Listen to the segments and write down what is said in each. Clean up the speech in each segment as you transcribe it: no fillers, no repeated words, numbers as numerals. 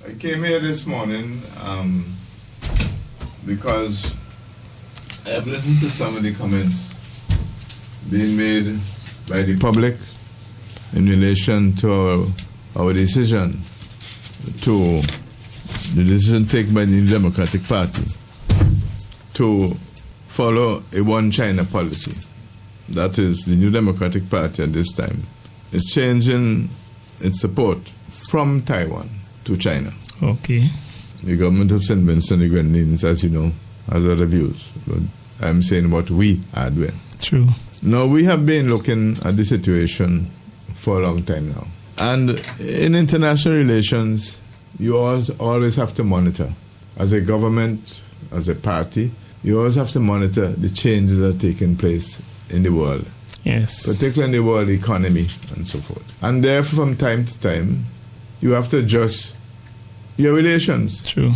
I came here this morning because I have listened to some of the comments being made by the public in relation to our decision taken by the New Democratic Party to follow a one China policy. That is, the New Democratic Party at this time is changing its support from Taiwan to China. Okay. The government of St. Vincent and the Grenadines, as you know, has other views. But I'm saying what we are doing. True. Now, we have been looking at the situation for a long time now. And in international relations, you always have to monitor. As a government, as a party, you always have to monitor the changes that are taking place in the world. Yes. Particularly in the world economy and so forth. And therefore, from time to time, you have to adjust your relations. True.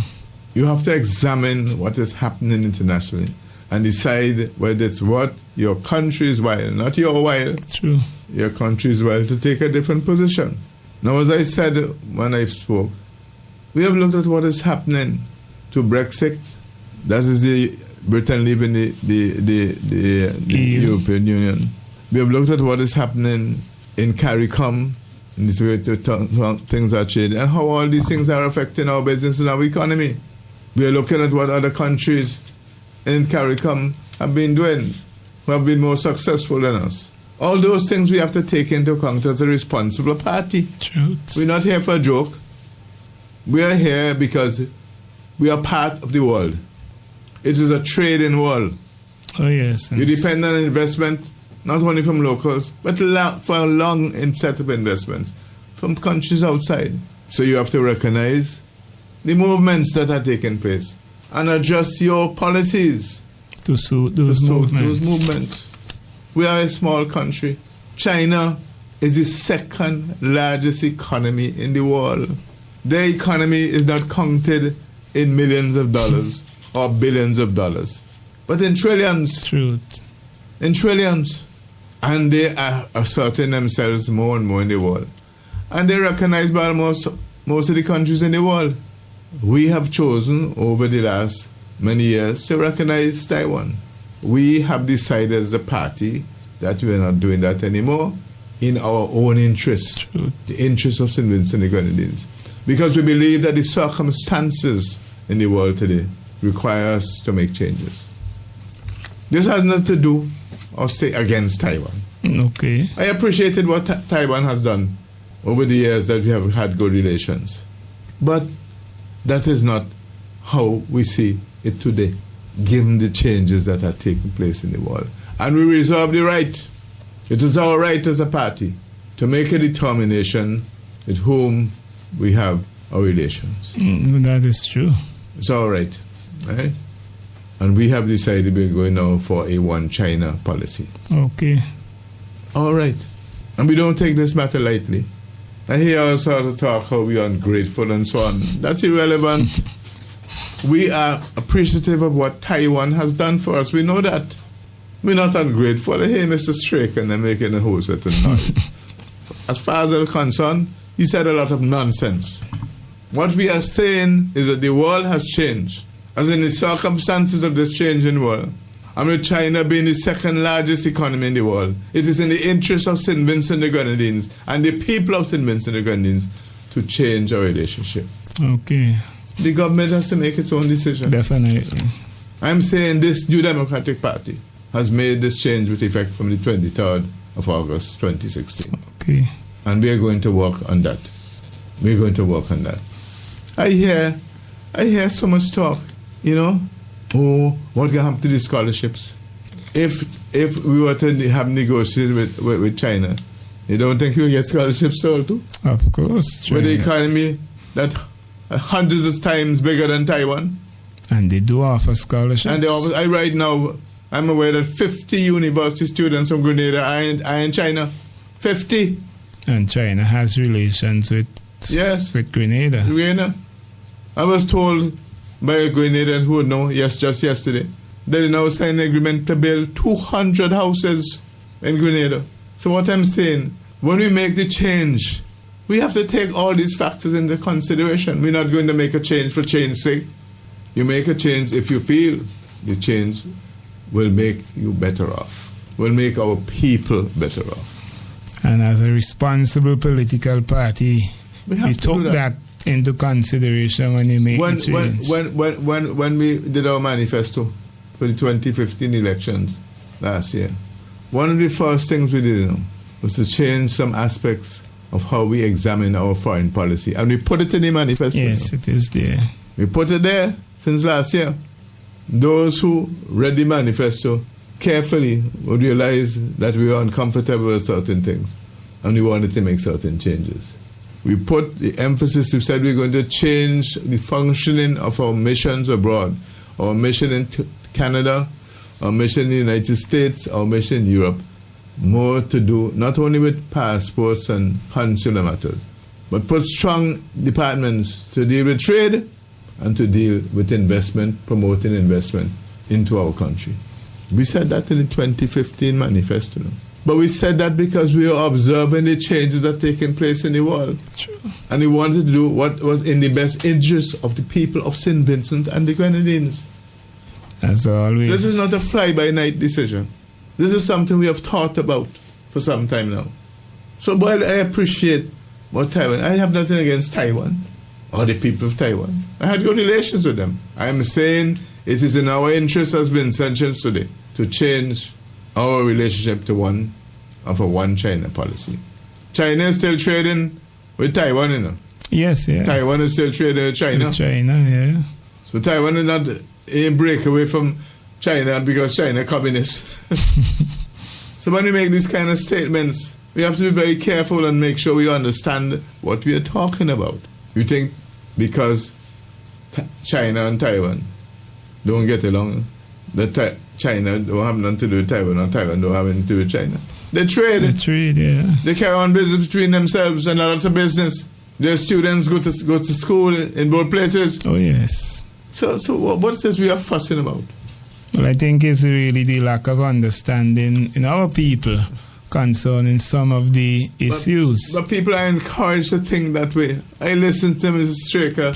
You have to examine what is happening internationally and decide whether it's what your country is while, not your while. True. Your country is while to take a different position. Now, as I said when I spoke, we have looked at what is happening to Brexit. That is the Britain leaving the European Union. We have looked at what is happening in CARICOM, in this way things are changing, and how all these things are affecting our business and our economy. We are looking at what other countries in CARICOM have been doing, who have been more successful than us. All those things we have to take into account as a responsible party. Truth. We're not here for a joke. We are here because we are part of the world. It is a trading world. Oh, yes. You depend on investment, not only from locals, but for a long set of investments from countries outside. So you have to recognize the movements that are taking place and adjust your policies to suit those movements. We are a small country. China is the second largest economy in the world. Their economy is not counted in millions of dollars or billions of dollars, but in trillions. Truth. In trillions. And they are asserting themselves more and more in the world. And they're recognized by most of the countries in the world. We have chosen over the last many years to recognize Taiwan. We have decided as a party that we are not doing that anymore in our own interest, Truth. the interest of St. Vincent and the Grenadines. Because we believe that the circumstances in the world today require us to make changes. This has nothing to do or say against Taiwan. Okay. I appreciated what Taiwan has done over the years that we have had good relations. But that is not how we see it today, given the changes that are taking place in the world. And we reserve the right, it is our right as a party, to make a determination with whom we have our relations. That is true. It's all right. Right? And we have decided we're going now for a one China policy. Okay. All right. And we don't take this matter lightly. I hear all sorts of talk how we are ungrateful and so on. That's irrelevant. We are appreciative of what Taiwan has done for us. We know that. We're not ungrateful. I hear Mr. Straken and making a whole set of noise. As far as I'm concerned, he said a lot of nonsense. What we are saying is that the world has changed. As in the circumstances of this changing world, and with China being the second largest economy in the world, it is in the interest of St. Vincent and the Grenadines and the people of St. Vincent and the Grenadines to change our relationship. Okay. The government has to make its own decision. Definitely. I'm saying this New Democratic Party has made this change with effect from the 23rd of August 2016. Okay. And we are going to work on that. We're going to work on that. I hear so much talk, you know. Oh, what can happen to the scholarships? If we were to have negotiated with China, you don't think we'll get scholarships sold too? Of course. China. With the economy that hundreds of times bigger than Taiwan. And they do offer scholarships. And they offer, right now, I'm aware that 50 university students from Grenada are in China. 50. And China has relations with Grenada. Grenada. I was told by a Grenadian who would know, just yesterday, that they now signed an agreement to build 200 houses in Grenada. So what I'm saying, when we make the change We have to take all these factors into consideration. We're not going to make a change for change's sake. You make a change if you feel the change will make you better off, will make our people better off. And as a responsible political party, we took that into consideration when you make the change. When we did our manifesto for the 2015 elections last year, one of the first things we did was to change some aspects of how we examine our foreign policy. And we put it in the manifesto. Yes, it is there. We put it there since last year. Those who read the manifesto carefully would realize that we were uncomfortable with certain things and we wanted to make certain changes. We put the emphasis, we said we're going to change the functioning of our missions abroad, our mission in Canada, our mission in the United States, our mission in Europe, more to do not only with passports and consular matters, but put strong departments to deal with trade and to deal with investment, promoting investment into our country. We said that in the 2015 manifesto. But we said that because we were observing the changes that are taking place in the world. True. And we wanted to do what was in the best interest of the people of St. Vincent and the Grenadines. As always. This is not a fly-by-night decision. This is something we have thought about for some time now. So while I appreciate what Taiwan, I have nothing against Taiwan or the people of Taiwan. I had good relations with them. I am saying it is in our interest as Vincentians today to change our relationship to one China policy. China is still trading with Taiwan, you know. Yes, yeah. Taiwan is still trading with China. With China, yeah. So Taiwan is not a break away from China because China communist. So when we make these kind of statements, we have to be very careful and make sure we understand what we are talking about. You think because China and Taiwan don't get along, that China don't have nothing to do with Taiwan, or Taiwan don't have anything to do with China. They trade. They trade, yeah. They carry on business between themselves and a lot of business. Their students go to school in both places. Oh, yes. So what's this we are fussing about? Well, I think it's really the lack of understanding in our people concerning some of the issues. But people are encouraged to think that way. I listened to Mrs. Straker,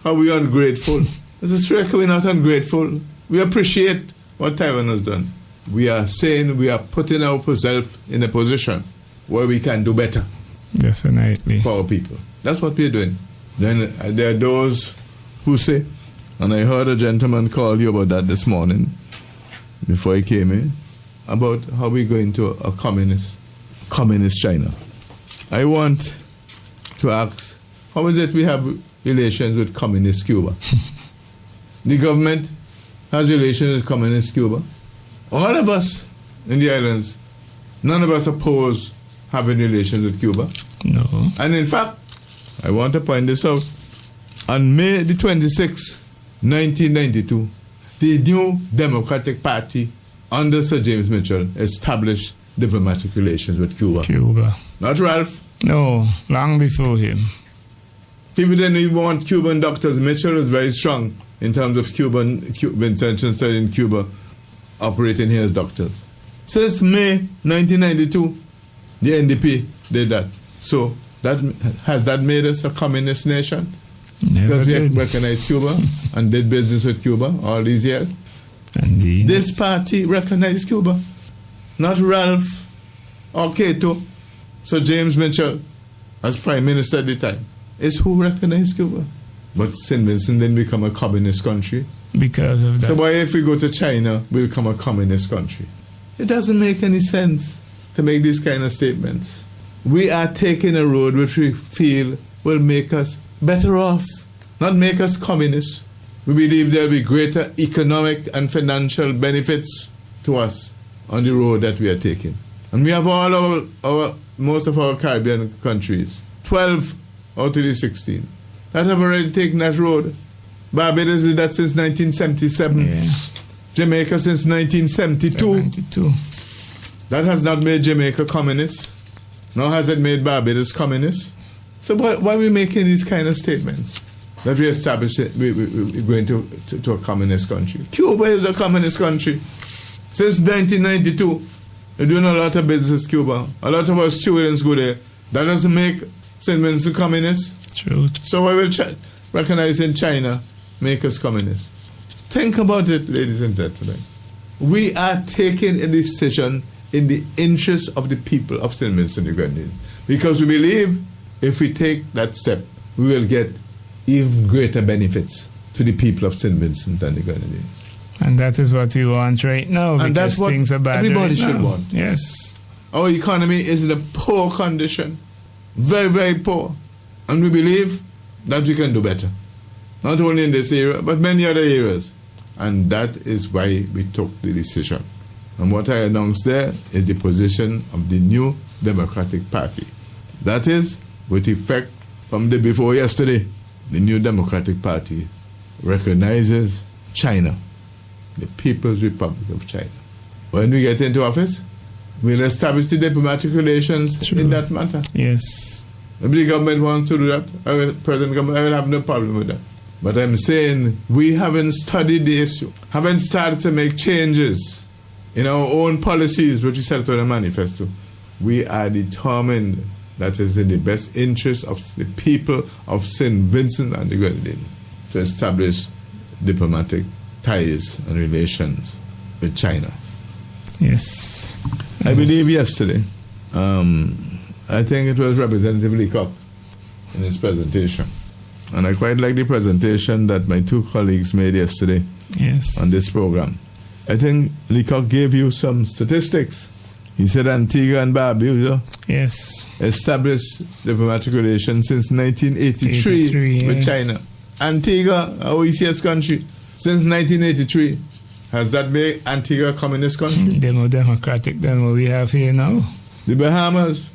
how we are ungrateful. Mrs. Straker, we're not ungrateful. We appreciate what Taiwan has done. We are saying we are putting ourselves in a position where we can do better. Definitely. For our people. That's what we're doing. Then there are those who say, and I heard a gentleman call you about that this morning, before he came in, about how we go into a communist China. I want to ask, how is it we have relations with communist Cuba? The government has relations with communist Cuba. All of us in the islands, none of us oppose having relations with Cuba. No. And in fact, I want to point this out. On May the 26th, 1992, the New Democratic Party under Sir James Mitchell established diplomatic relations with Cuba. Cuba. Not Ralph. No, long before him. People didn't even want Cuban doctors. Mitchell was very strong in terms of Vincentian studying Cuba, operating here as doctors. Since May 1992, the NDP did that. So has that made us a communist nation? Never because did. We recognized Cuba and did business with Cuba all these years. Indeed. This party recognized Cuba. Not Ralph or Cato. Sir James Mitchell, as Prime Minister at the time, is who recognized Cuba. But St. Vincent didn't become a communist country. Because of that. So why if we go to China, we'll become a communist country? It doesn't make any sense to make these kind of statements. We are taking a road which we feel will make us better off, not make us communists. We believe there will be greater economic and financial benefits to us on the road that we are taking. And we have all most of our Caribbean countries, 12 out of the 16, that have already taken that road. Barbados did that since 1977. Yeah. Jamaica since 1972. That has not made Jamaica communist, nor has it made Barbados communist. So why are we making these kind of statements? That we established it, we're going to a communist country. Cuba is a communist country. Since 1992, we're doing a lot of business with Cuba. A lot of our students go there. That doesn't make St. Vincent communist? True. So why will recognizing China make us communist? Think about it, ladies and gentlemen. We are taking a decision in the interest of the people of St. Vincent and the Grenadines, because we believe if we take that step, we will get even greater benefits to the people of St. Vincent and the Grenadines. And that is what we want right now. And that's what things are bad everybody right should now. want. Yes. Our economy is in a poor condition, very, very poor. And we believe that we can do better. Not only in this area, but many other areas. And that is why we took the decision. And what I announced there is the position of the New Democratic Party. That is, with effect from the before yesterday, the New Democratic Party recognizes China, the People's Republic of China. When we get into office, we'll establish the diplomatic relations in that matter. Yes. If the government wants to do that, present government, I will have no problem with that. But I'm saying we haven't studied the issue, haven't started to make changes in our own policies, which we set out in the manifesto. We are determined that is in the best interest of the people of St. Vincent and the Grenadines to establish diplomatic ties and relations with China. Yes. I believe yesterday, I think it was Representative Leacock in his presentation. And I quite like the presentation that my two colleagues made yesterday on this program. I think Leacock gave you some statistics. He said Antigua and Barbuda established diplomatic relations since 1983 with China. Antigua, a OECS country, since 1983. Has that made Antigua a communist country? They're more democratic than what we have here now. The Bahamas,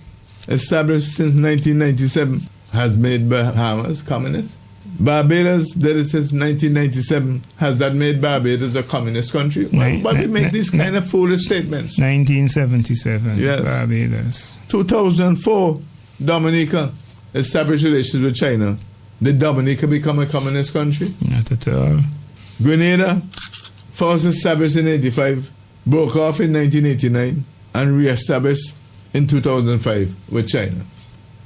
established since 1997, has made Bahamas communist. Barbados did it since 1997. Has that made Barbados a communist country? But we make these kind of foolish statements. 1977, yes. Barbados. 2004, Dominica established relations with China. Did Dominica become a communist country? Not at all. Grenada, first established in 1985, broke off in 1989, and re-established in 2005 with China.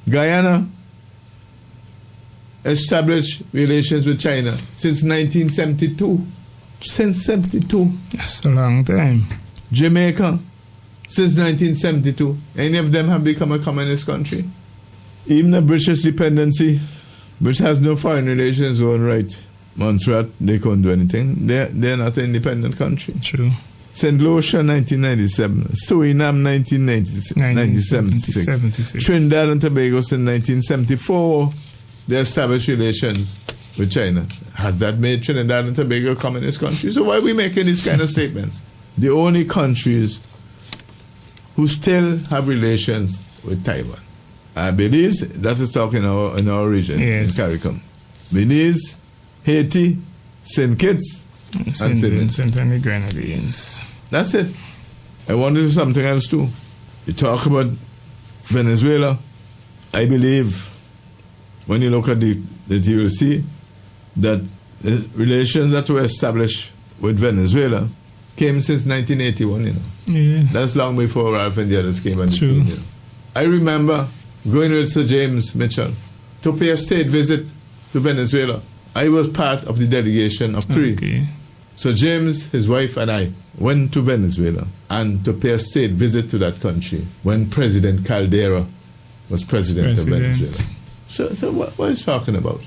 Guyana established relations with China since 1972. Since 72. That's a long time. Jamaica, since 1972. Any of them have become a communist country? Even a British dependency, which has no foreign relations own right. Montserrat, they couldn't do anything. They're not an independent country. True. St. Lucia, 1997. Suriname, 1976. Trinidad and Tobago, since 1974. They established relations with China. Has that made Trinidad and Tobago a communist country? So why are we making these kind of statements? The only countries who still have relations with Taiwan are Belize, that is talking in our region, in CARICOM. Belize, Haiti, St. Kitts, and St. Vincent and the Grenadines. That's it. I want to do something else too. You talk about Venezuela. I believe when you look at you will see that the relations that were established with Venezuela came since 1981, you know. Yeah. That's long before Ralph and the others came on the True. scene. You know. I remember going with Sir James Mitchell to pay a state visit to Venezuela. I was part of the delegation of three. Okay. So James, his wife, and I went to Venezuela and to pay a state visit to that country when President Caldera was president of Venezuela. So what are you talking about?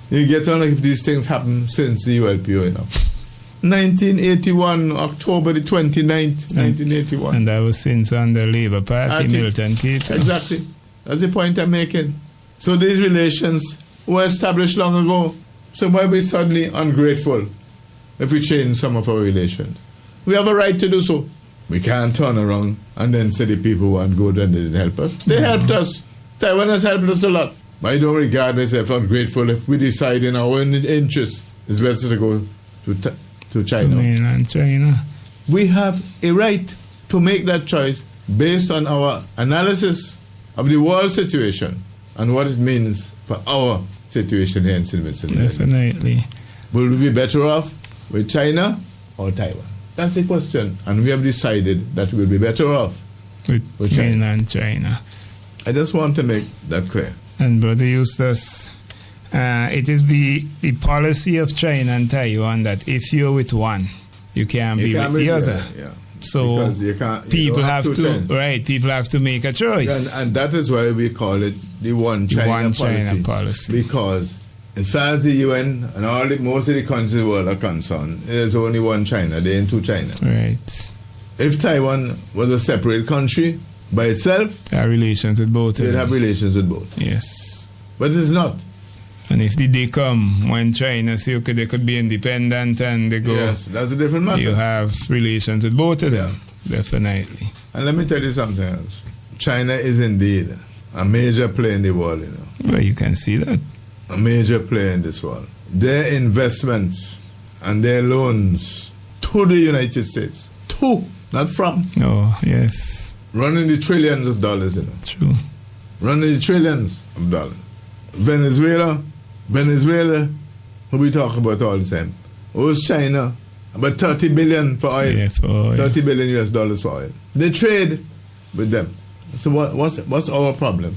You get on like if these things happen since the ULPO, you know. 1981, October the 29th, 1981. And that was since under Labour Party, Milton Keating. Exactly. That's the point I'm making. So these relations were established long ago. So why are we suddenly ungrateful if we change some of our relations? We have a right to do so. We can't turn around and then say the people weren't good and they didn't help us. They helped us. Taiwan has helped us a lot. But I don't regard myself ungrateful if we decide in our own interest it's better to go to China. To mainland China. We have a right to make that choice based on our analysis of the world situation and what it means for our situation here in St. Vincent. Definitely. Will we be better off with China or Taiwan? That's the question. And we have decided that we'll be better off with mainland China. I just want to make that clear. And Brother Eustace, it is the policy of China and Taiwan that if you're with one, you can't be with the other. Yeah. So people have to make a choice. And that is why we call it the One China policy. Because as far as the UN and most of the countries in the world are concerned, there's only one China. There ain't two China. Right. If Taiwan was a separate country by itself, have relations with both. They'd have relations with both. Yes. But it's not. And if they come when China say, okay, they could be independent and they go. Yes, that's a different matter. You have relations with both of them, definitely. And let me tell you something else. China is indeed a major player in the world, Well, you can see that. A major player in this world. Their investments and their loans to the United States, not from. Oh, yes. Running the trillions of dollars, True. Running the trillions of dollars. Venezuela, who we talk about all the time. Who's China? About 30 billion for oil. Yeah, for oil. 30 billion US dollars for oil. They trade with them. So what's our problem?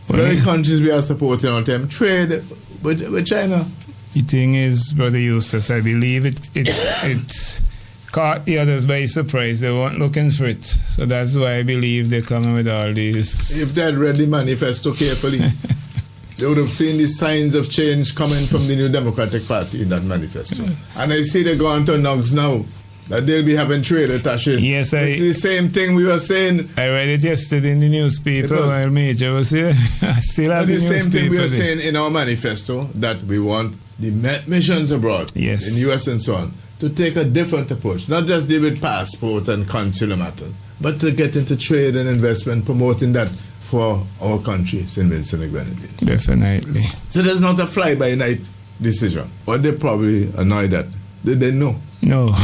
The countries we are supporting all the time trade with China. The thing is, Brother Eustace, I believe it caught the others by surprise. They weren't looking for it. So that's why I believe they're coming with all these. If they had read the manifesto carefully, they would have seen the signs of change coming from the New Democratic Party in that manifesto. And I see they're going to NUGs now, that they'll be having trade attaches. Yes, it's the same thing we were saying. I read it yesterday in the newspaper while Major was here. I still have the newspaper. The same thing we were saying in our manifesto, that we want the missions abroad, in the US and so on, to take a different approach. Not just deal with passport and consular matters, but to get into trade and investment, promoting that for our country, St. Vincent and Grenadines. Definitely. So there's not a fly-by-night decision. But they're probably annoyed that they didn't know. No.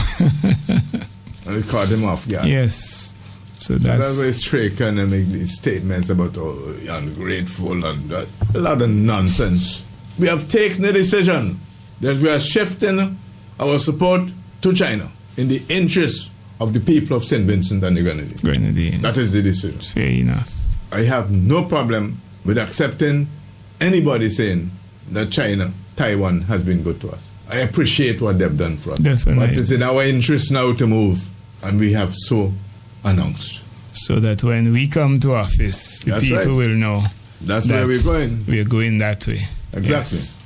And it caught them off guard. Yes. So that's why Stray can make these statements about ungrateful and a lot of nonsense. We have taken the decision that we are shifting our support to China in the interest of the people of St. Vincent and the Grenadines. That is the decision. Fair enough. I have no problem with accepting anybody saying that Taiwan has been good to us. I appreciate what they've done for us. Definitely. But it's in our interest now to move, and we have so announced. So that when we come to office, the people will know. That's where we're going. We're going that way. Exactly. Yes.